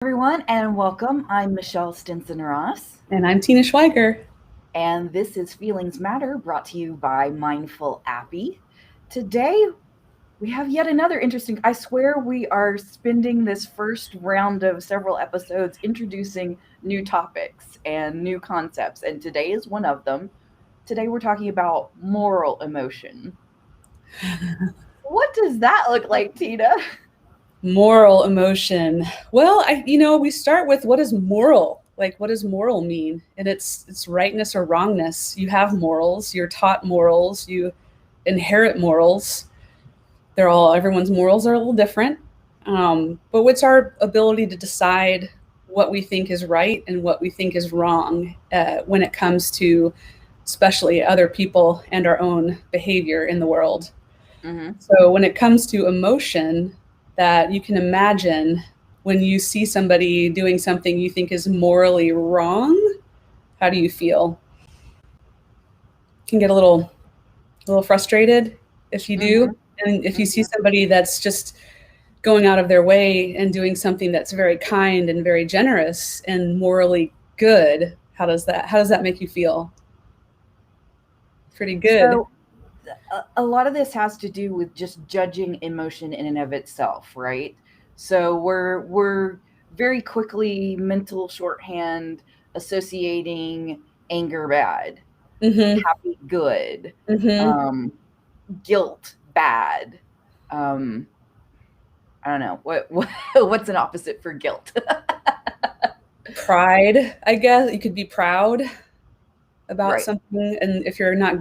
Everyone, and welcome. I'm Michelle Stinson Ross, And I'm Tina Schweiger. and this is Feelings Matter brought to you by Mindful Appy. Today, we have yet another interesting. I swear, we are spending this first round of several episodes introducing new topics and new concepts, and today is one of them. Today, we're talking about moral emotion. What does that look like, Tina? Moral emotion. Well, we start with what is moral? Like, what does moral mean? And it's rightness or wrongness. You have morals. You're taught morals. You inherit morals. Everyone's morals are a little different. But what's our ability to decide what we think is right and what we think is wrong when it comes to, especially other people and our own behavior in the world? Mm-hmm. So when it comes to emotion, that you can imagine when you see somebody doing something you think is morally wrong, how do you feel? You can get a little frustrated if you do. Mm-hmm. And if you see Mm-hmm. somebody that's just going out of their way and doing something that's very kind and very generous and morally good, how does that make you feel? Pretty good. So, a lot of this has to do with just judging emotion in and of itself, right? So we're very quickly mental shorthand associating anger bad, Mhm. happy good, Mhm. um, guilt bad. Um, I don't know what what's an opposite for guilt. Pride, I guess. You could be proud about Right. something, and if you're not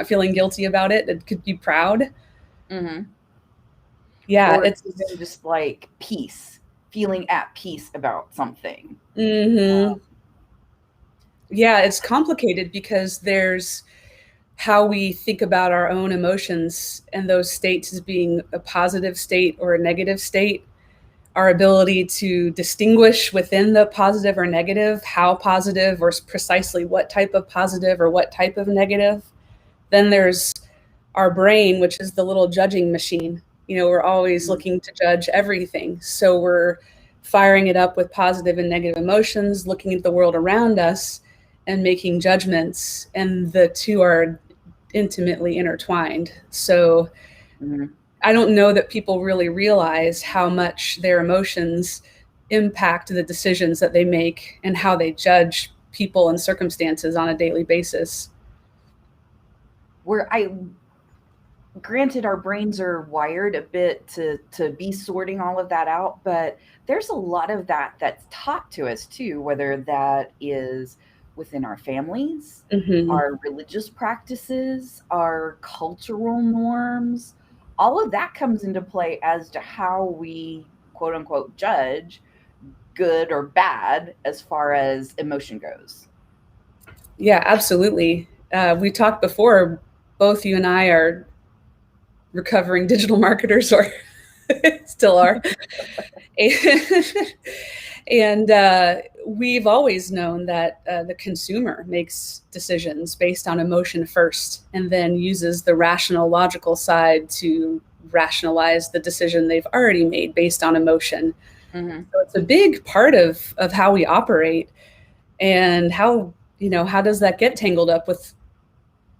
feeling guilty about it, it could be proud. Hmm. Yeah, Or it's even just like peace, feeling at peace about something. mhm. Yeah, it's complicated because there's how we think about our own emotions and those states as being a positive state or a negative state, our ability to distinguish within the positive or negative, how positive or precisely what type of positive or what type of negative. Then there's our brain, which is the little judging machine. We're always Mhm. looking to judge everything. So we're firing it up with positive and negative emotions, looking at the world around us and making judgments. And the two are intimately intertwined. So Mhm. I don't know that people really realize how much their emotions impact the decisions that they make and how they judge people and circumstances on a daily basis. Where I granted our brains are wired a bit to be sorting all of that out, but there's a lot of that that's taught to us too, whether that is within our families, Mm-hmm. our religious practices, our cultural norms. All of that comes into play as to how we quote unquote judge good or bad as far as emotion goes. Yeah, absolutely. We talked before, both you and I are recovering digital marketers, or still are. And we've always known that the consumer makes decisions based on emotion first and then uses the rational, logical side to rationalize the decision they've already made based on emotion. Hmm. So it's a big part of how we operate. And how does that get tangled up with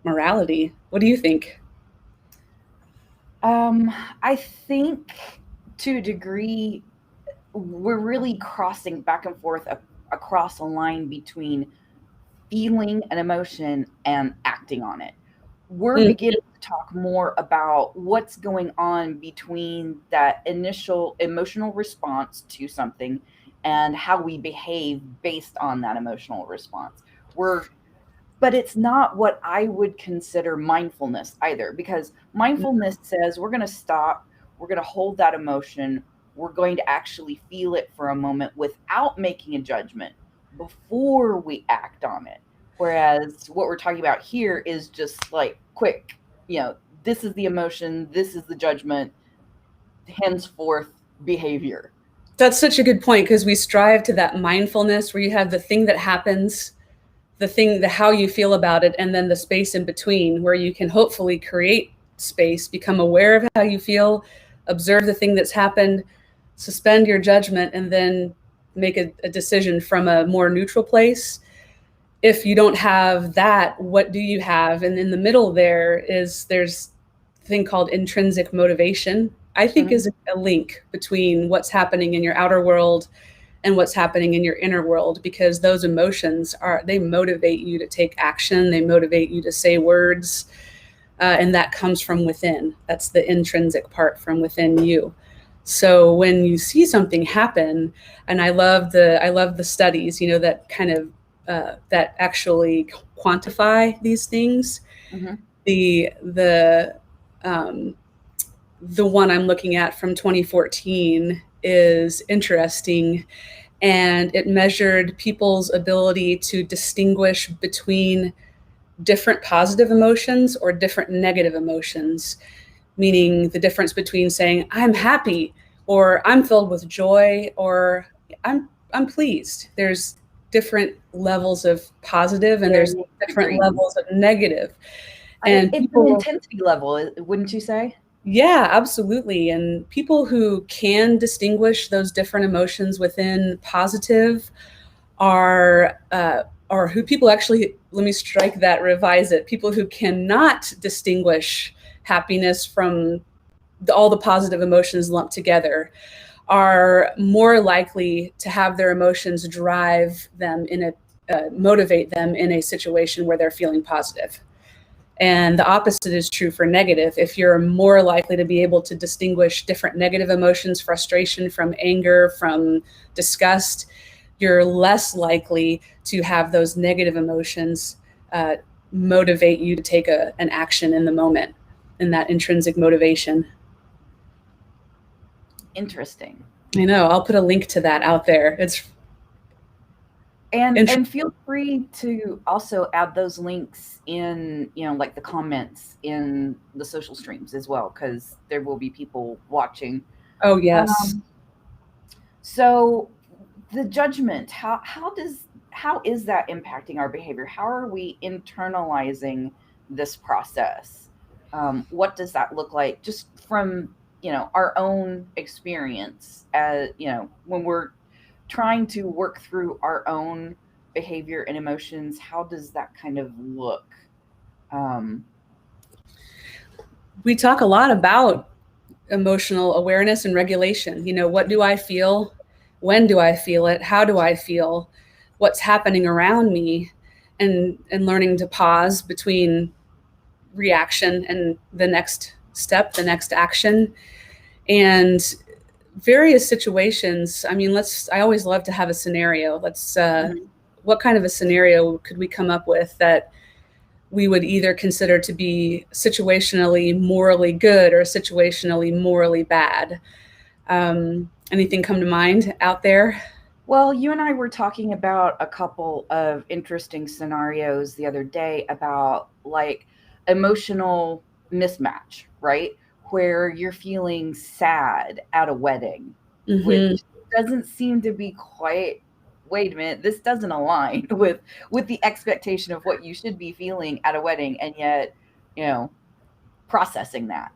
morality? What do you think? Um, I think to a degree, we're really crossing back and forth across a line between feeling an emotion and acting on it. We're Mm, beginning to talk more about what's going on between that initial emotional response to something and how we behave based on that emotional response. We're but it's not what I would consider mindfulness either, because mindfulness says we're going to stop, we're going to hold that emotion, we're going to actually feel it for a moment without making a judgment before we act on it. Whereas what we're talking about here is just like quick, this is the emotion, this is the judgment, henceforth behavior. that's such a good point because we strive to that mindfulness where you have the thing that happens, the how you feel about it, and then the space in between where you can hopefully create space, become aware of how you feel, observe the thing that's happened, suspend your judgment, and then make a decision from a more neutral place. If you don't have that, what do you have? And in the middle there's a thing called intrinsic motivation. I think Mhm. is a link between what's happening in your outer world and what's happening in your inner world, because those emotions they motivate you to take action, they motivate you to say words, and that comes from within. That's the intrinsic part from within you. So when you see something happen, and I love the studies, that kind of that actually quantify these things. Mhm. The the one I'm looking at from 2014 is interesting, and it measured people's ability to distinguish between different positive emotions or different negative emotions, meaning the difference between saying I'm happy or I'm filled with joy or I'm pleased. There's different levels of positive and there's Yeah, I different agree. levels of negative. And It's an people, intensity level, wouldn't you say? yeah, absolutely. And people who can distinguish those different emotions within positive are who people actually, let me strike that, revise it. People who cannot distinguish happiness from all the positive emotions lumped together are more likely to have their emotions drive them motivate them in a situation where they're feeling positive. And the opposite is true for negative. If you're more likely to be able to distinguish different negative emotions, frustration from anger, from disgust, you're less likely to have those negative emotions uh, motivate you to take an action in the moment, in that intrinsic motivation. Interesting. I know. I'll put a link to that out there. It's And interesting. feel free to also add those links in, like the comments in the social streams as well, because there will be people watching. Oh, yes. Um, so the judgment, how is that impacting our behavior? How are we internalizing this process? What does that look like just from, our own experience, as when we're trying to work through our own behavior and emotions? How does that kind of look? um, We talk a lot about emotional awareness and regulation. What do I feel? When do I feel it? How do I feel? What's happening around me? And learning to pause between reaction and the next step, the next action. And various situations. I mean, I always love to have a scenario. mhm. What kind of a scenario could we come up with that we would either consider to be situationally morally good or situationally morally bad? Anything come to mind out there? Well, you and I were talking about a couple of interesting scenarios the other day about like emotional mismatch, right? Where you're feeling sad at a wedding, which Mm-hmm. doesn't seem to be quite, wait a minute, this doesn't align with the expectation of what you should be feeling at a wedding, and yet, you know, processing that.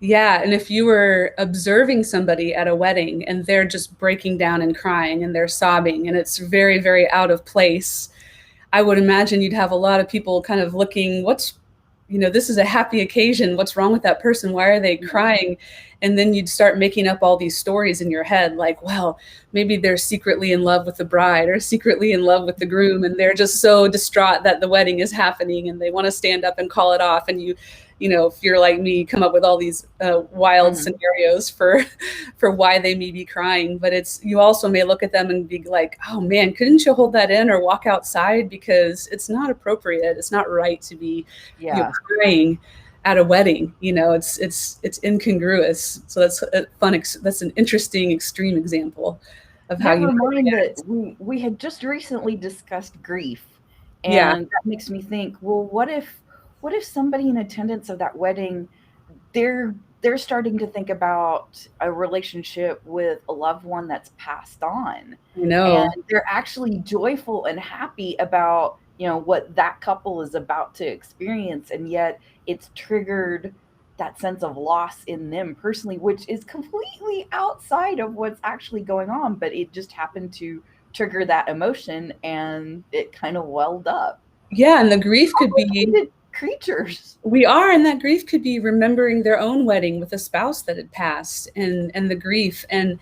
Yeah, and if you were observing somebody at a wedding and they're just breaking down and crying and they're sobbing and it's very, very out of place, I would imagine you'd have a lot of people kind of looking, this is a happy occasion. What's wrong with that person? Why are they Mhm. crying? And then you'd start making up all these stories in your head, like, well, maybe they're secretly in love with the bride or secretly in love with the groom. And they're just so distraught that the wedding is happening and they want to stand up and call it off. And if you're like me, come up with all these wild Mhm. scenarios for for why they may be crying. But you also may look at them and be like, oh man, couldn't you hold that in or walk outside, because it's not appropriate, it's not right to be Yeah. crying at a wedding. It's incongruous. So that's a that's an interesting extreme example of how you Never might mind that react. we had just recently discussed grief, Yeah, and that makes me think, well, what if somebody in attendance of that wedding, they're starting to think about a relationship with a loved one that's passed on, I and know. they're actually joyful and happy about, what that couple is about to experience, and yet it's triggered that sense of loss in them personally, which is completely outside of what's actually going on, but it just happened to trigger that emotion and it kind of welled up. Yeah, and the grief could be, Creatures. we are, and that grief could be remembering their own wedding with a spouse that had passed, and the grief. And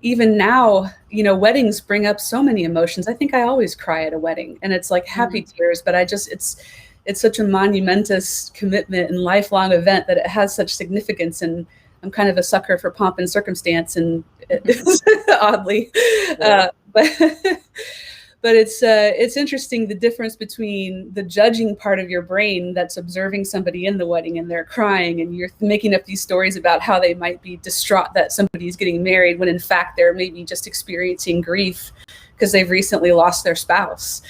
even now, weddings bring up so many emotions. I think I always cry at a wedding, and it's like happy tears, but it's such a monumentous commitment and lifelong event that it has such significance. And I'm kind of a sucker for pomp and circumstance, and oddly, Yeah. but but it's interesting, the difference between the judging part of your brain that's observing somebody in the wedding and they're crying and you're making up these stories about how they might be distraught that somebody's getting married, when in fact they're maybe just experiencing grief because they've recently lost their spouse.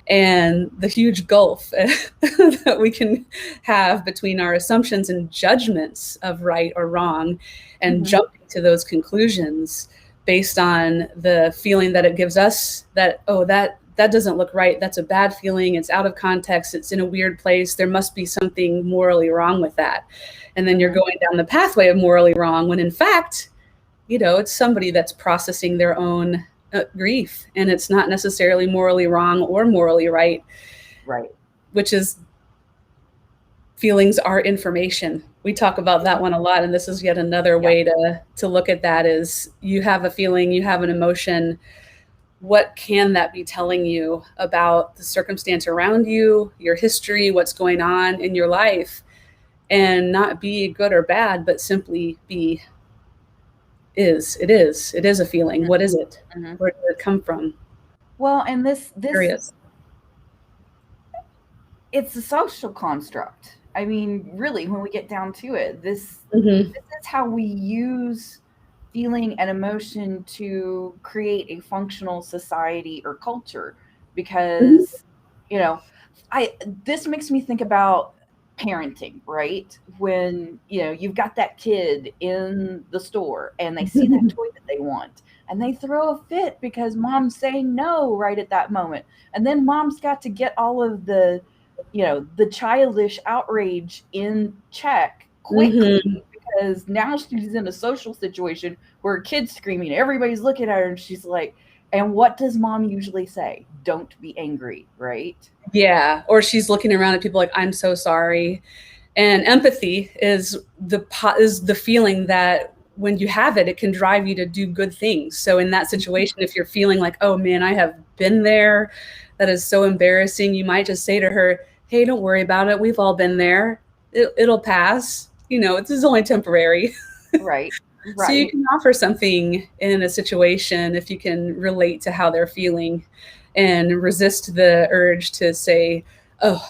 And the huge gulf that we can have between our assumptions and judgments of right or wrong, and jumping to those conclusions based on the feeling that it gives us, that, oh, that doesn't look right, that's a bad feeling, it's out of context, it's in a weird place, there must be something morally wrong with that. And then you're going down the pathway of morally wrong, when in fact, it's somebody that's processing their own grief, and it's not necessarily morally wrong or morally right. Right. Which is, feelings are information. We talk about that one a lot, and this is yet another way to look at that. Is, you have a feeling, you have an emotion, what can that be telling you about the circumstance around you, your history, what's going on in your life? And not be good or bad, but simply be, it is a feeling. What is it? Where did it come from? Well, and this Curious. it's a social construct. I mean, really, when we get down to it, this is how we use feeling and emotion to create a functional society or culture. Because, this makes me think about parenting, right? When, you've got that kid in the store and they see that toy that they want, and they throw a fit because mom's saying no right at that moment. And then mom's got to get all of the childish outrage in check quickly, because now she's in a social situation where a kid's screaming, everybody's looking at her, and she's like, and what does mom usually say? Don't be angry, right? Yeah. Or she's looking around at people like, I'm so sorry. And empathy is the feeling that when you have it, it can drive you to do good things. So in that situation, if you're feeling like, oh man, I have been there, that is so embarrassing, you might just say to her, hey, don't worry about it. We've all been there. It'll pass. This is only temporary. Right. So you can offer something in a situation if you can relate to how they're feeling, and resist the urge to say, oh,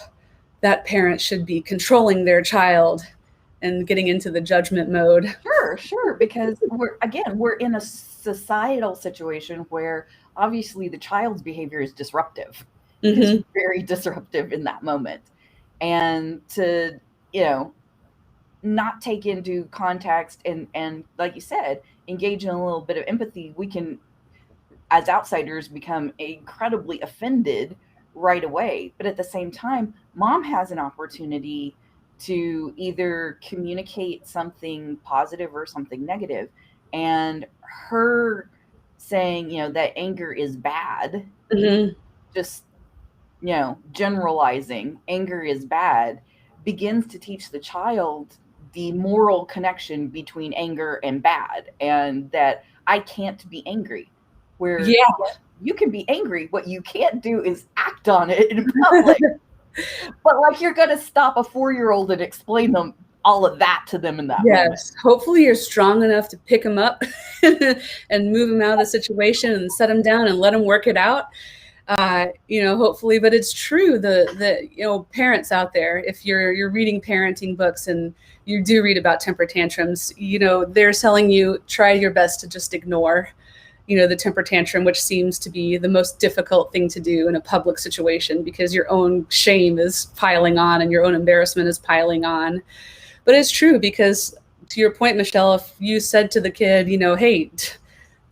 that parent should be controlling their child, and getting into the judgment mode. Sure. Because we're in a societal situation where obviously the child's behavior is disruptive. It's very disruptive in that moment. And to, not take into context and like you said, engage in a little bit of empathy, we can, as outsiders, become incredibly offended right away. But at the same time, mom has an opportunity to either communicate something positive or something negative. And her saying, that anger is bad, just, generalizing anger is bad, begins to teach the child the moral connection between anger and bad, and that I can't be angry. Where you can be angry, what you can't do is act on it in public. But like, you're going to stop a 4-year-old and explain them all of that to them in that moment. Hopefully you're strong enough to pick them up and move them out of the situation and set them down and let them work it out. Hopefully, but it's true. The parents out there, if you're reading parenting books and you do read about temper tantrums, they're telling you, try your best to just ignore, the temper tantrum, which seems to be the most difficult thing to do in a public situation, because your own shame is piling on and your own embarrassment is piling on. But it's true, because to your point, Michelle, if you said to the kid, hey,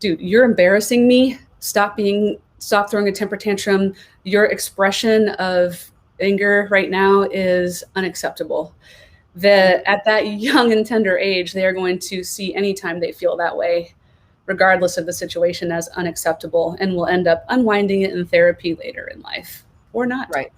dude, you're embarrassing me. Stop throwing a temper tantrum. Your expression of anger right now is unacceptable. that at that young and tender age, they are going to see anytime they feel that way, regardless of the situation, as unacceptable, and will end up unwinding it in therapy later in life or not. Right.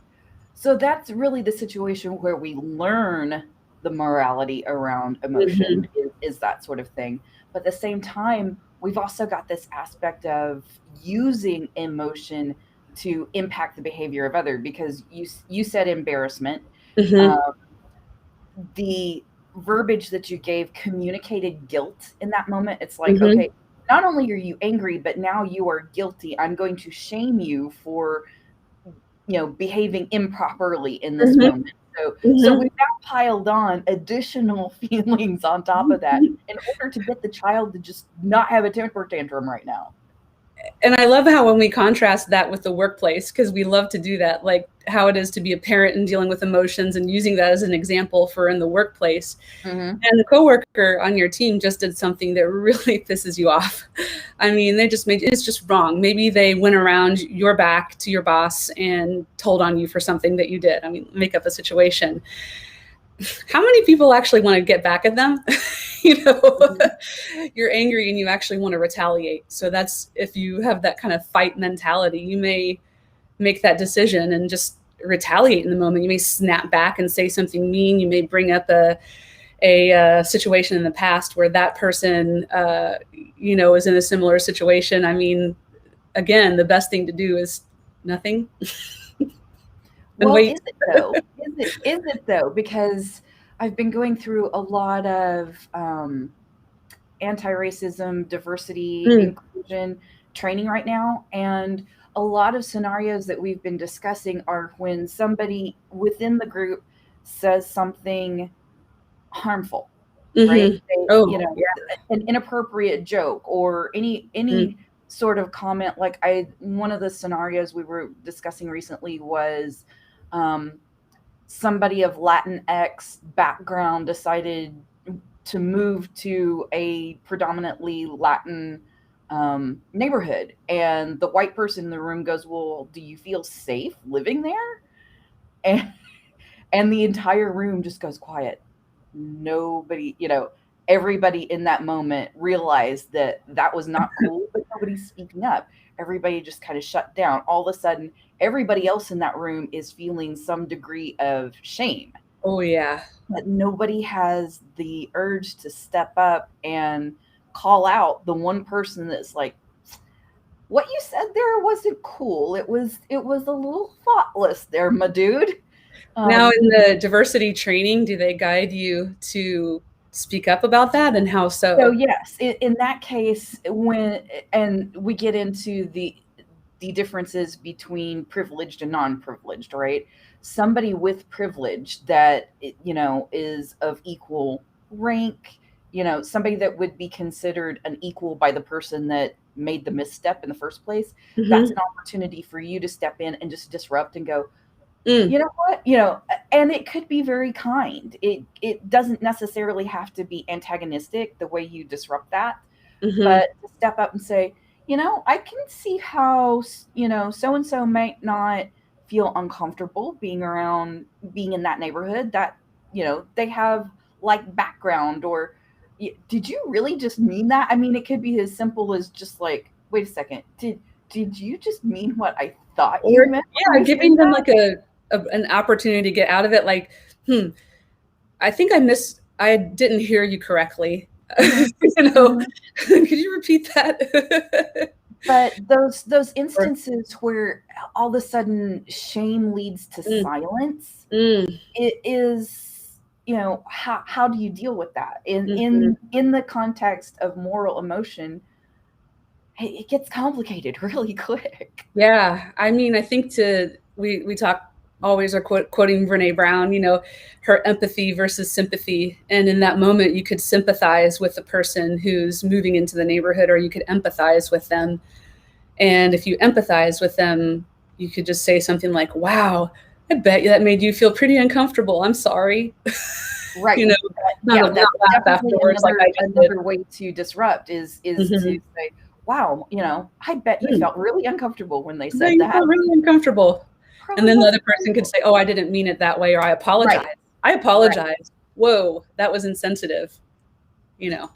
So that's really the situation where we learn the morality around emotion, is that sort of thing. But at the same time, we've also got this aspect of using emotion to impact the behavior of other, because you said embarrassment. Mm-hmm. Um, the verbiage that you gave communicated guilt in that moment. It's like, Mm-hmm. okay, not only are you angry, but now you are guilty. I'm going to shame you for, behaving improperly in this Mm-hmm. moment. So Mm-hmm. we've now piled on additional feelings on top of that in order to get the child to just not have a temper tantrum right now. And I love how when we contrast that with the workplace, because we love to do that, like how it is to be a parent and dealing with emotions and using that as an example for in the workplace. Mm-hmm. And the coworker on your team just did something that really pisses you off. I mean, they just made it's just wrong. Maybe they went around your back to your boss and told on you for something that you did. I mean, make up a situation. How many people actually want to get back at them? you know, Mm-hmm. you're angry and you actually want to retaliate. So that's if you have that kind of fight mentality, you may make that decision and just retaliate in the moment. You may snap back and say something mean. You may bring up a situation in the past where that person, is in a similar situation. I mean, again, the best thing to do is nothing and Well, wait. is it though? Is it though? Because I've been going through a lot of anti-racism, diversity, Mm, inclusion training right now, and a lot of scenarios that we've been discussing are when somebody within the group says something harmful, right? mm-hmm. They, Oh, yeah. an inappropriate joke or Mm, any sort of comment. Like, I one of the scenarios we were discussing recently was um, somebody of Latinx background decided to move to a predominantly Latin neighborhood, and the white person in the room goes, "Well, do you feel safe living there?" And the entire room just goes quiet. Nobody, everybody in that moment realized that that was not cool, but nobody's speaking up. Everybody just kind of shut down. All of a sudden, everybody else in that room is feeling some degree of shame, oh, yeah. but nobody has the urge to step up and call out the one person that's like, what you said there wasn't cool. It was a little thoughtless there, my dude. Now, Um, in the diversity training, do they guide you to speak up about that, and how So so? yes, in that case, when and we get into the differences between privileged and non-privileged, right? Somebody with privilege that is of equal rank, somebody that would be considered an equal by the person that made the misstep in the first place. That's Mm-hmm. an opportunity for you to step in and just disrupt and go, Mm, you know what? And it could be very kind. It doesn't necessarily have to be antagonistic the way you disrupt that, mm-hmm. but to step up and say, I can see how, so and so might not feel uncomfortable being in that neighborhood that, they have like background, or did you really just mean that? I mean, it could be as simple as just like, wait a second, did you just mean what I thought you Or meant when yeah, you said giving them that? like an opportunity to get out of it. Like, I think I didn't hear you correctly. Hmm. you know, Hmm. could you repeat that? But those or instances where all of a sudden shame leads to mm, silence, mm, it is, how do you deal with that in mhm. in the context of moral emotion? It gets complicated really quick. Yeah, I mean, I think we talk always are quoting Brene Brown, her empathy versus sympathy, and in that moment, you could sympathize with the person who's moving into the neighborhood, or you could empathize with them. And if you empathize with them, you could just say something like, "Wow, I bet that made you feel pretty uncomfortable. I'm sorry." Right. you know, Yeah, not that's laugh definitely afterwards like I just did. another way to disrupt is to Mm-hmm. say, wow, I bet you Mm, felt really uncomfortable when they I bet said you that. felt really uncomfortable. And Probably then the other wasn't very person could cool. say, "Oh, I didn't mean it that way," or "I apologize. Right. I Right. apologize." whoa, that was insensitive, you know.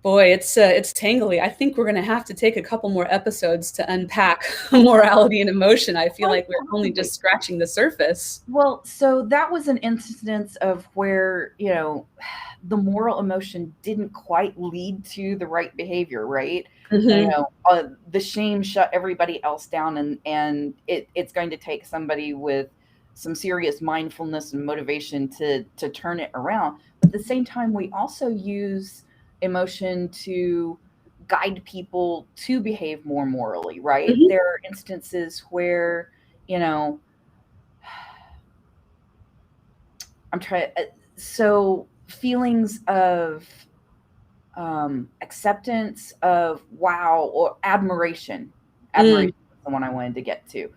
Boy, it's tangly. I think we're going to have to take a couple more episodes to unpack morality and emotion. I feel Quite like we're only possibly. just scratching the surface. Well, so that was an instance of where, the moral emotion didn't quite lead to the right behavior, right? Mm-hmm. The shame shut everybody else down, and it's going to take somebody with some serious mindfulness and motivation to turn it around. But at the same time, we also use emotion to guide people to behave more morally, right? Mm-hmm. There are instances where, you know, I'm trying. So feelings of acceptance, of wow, or admiration. Mm. Admiration is the one I wanted to get to,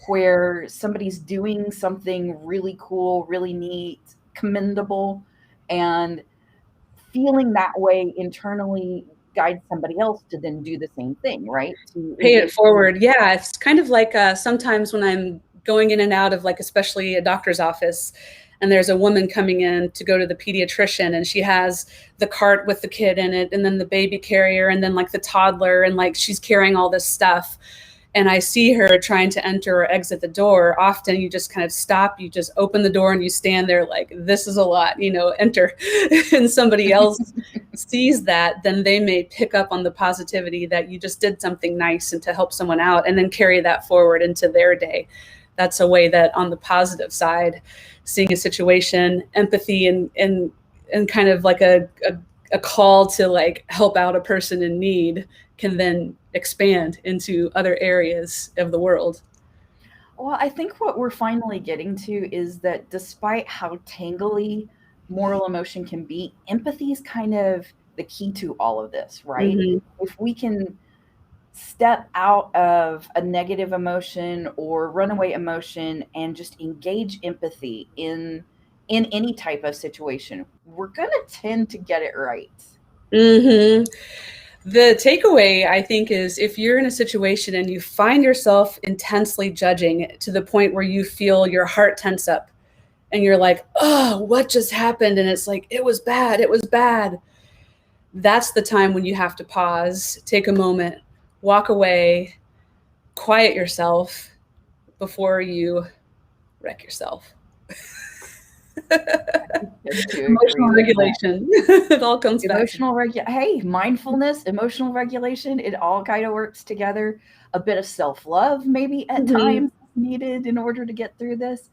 where somebody's doing something really cool, really neat, commendable, and feeling that way internally guides somebody else to then do the same thing, right? To Pay it engage. forward. Yeah, it's kind of like sometimes when I'm going in and out of, like, especially a doctor's office, and there's a woman coming in to go to the pediatrician, and she has the cart with the kid in it, and then the baby carrier, and then like the toddler, and like she's carrying all this stuff. And I see her trying to enter or exit the door. Often you just kind of stop, you just open the door and you stand there like, this is a lot, enter. And somebody else sees that, then they may pick up on the positivity that you just did something nice and to help someone out, and then carry that forward into their day. That's a way that on the positive side, seeing a situation, empathy, and kind of like a call to like help out a person in need can then expand into other areas of the world. Well, I think what we're finally getting to is that despite how tangly moral emotion can be, empathy is kind of the key to all of this, right? Mm-hmm. If we can step out of a negative emotion or runaway emotion and just engage empathy in any type of situation, we're going to tend to get it right. Mm-hmm. The takeaway, I think, is if you're in a situation and you find yourself intensely judging to the point where you feel your heart tense up and you're like, oh, what just happened? And it's like, it was bad. It was bad. That's the time when you have to pause, take a moment, walk away, quiet yourself before you wreck yourself. Tend to agree Emotional with that. regulation. It all comes back to. Hey, mindfulness, emotional regulation, it all kind of works together. A bit of self-love maybe at Mm-hmm. times needed in order to get through this,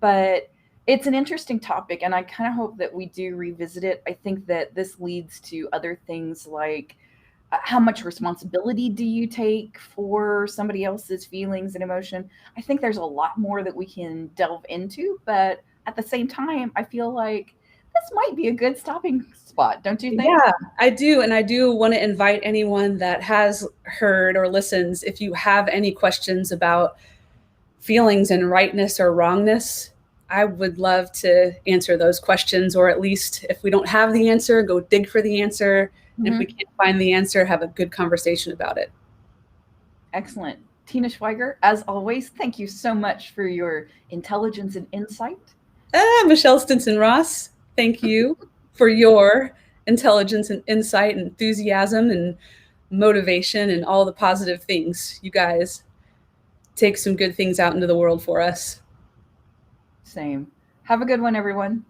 but it's an interesting topic, and I kind of hope that we do revisit it. I think that this leads to other things like how much responsibility do you take for somebody else's feelings and emotion? I think there's a lot more that we can delve into, but at the same time, I feel like this might be a good stopping spot, don't you think? Yeah, I do. And I do want to invite anyone that has heard or listens, if you have any questions about feelings and rightness or wrongness, I would love to answer those questions, or at least if we don't have the answer, go dig for the answer. And if we Mm-hmm. can't find the answer, have a good conversation about it. Excellent. Tina Schweiger, as always, thank you so much for your intelligence and insight. Michelle Stinson Ross, thank you for your intelligence and insight and enthusiasm and motivation and all the positive things. You guys take some good things out into the world for us. Same. Have a good one, everyone.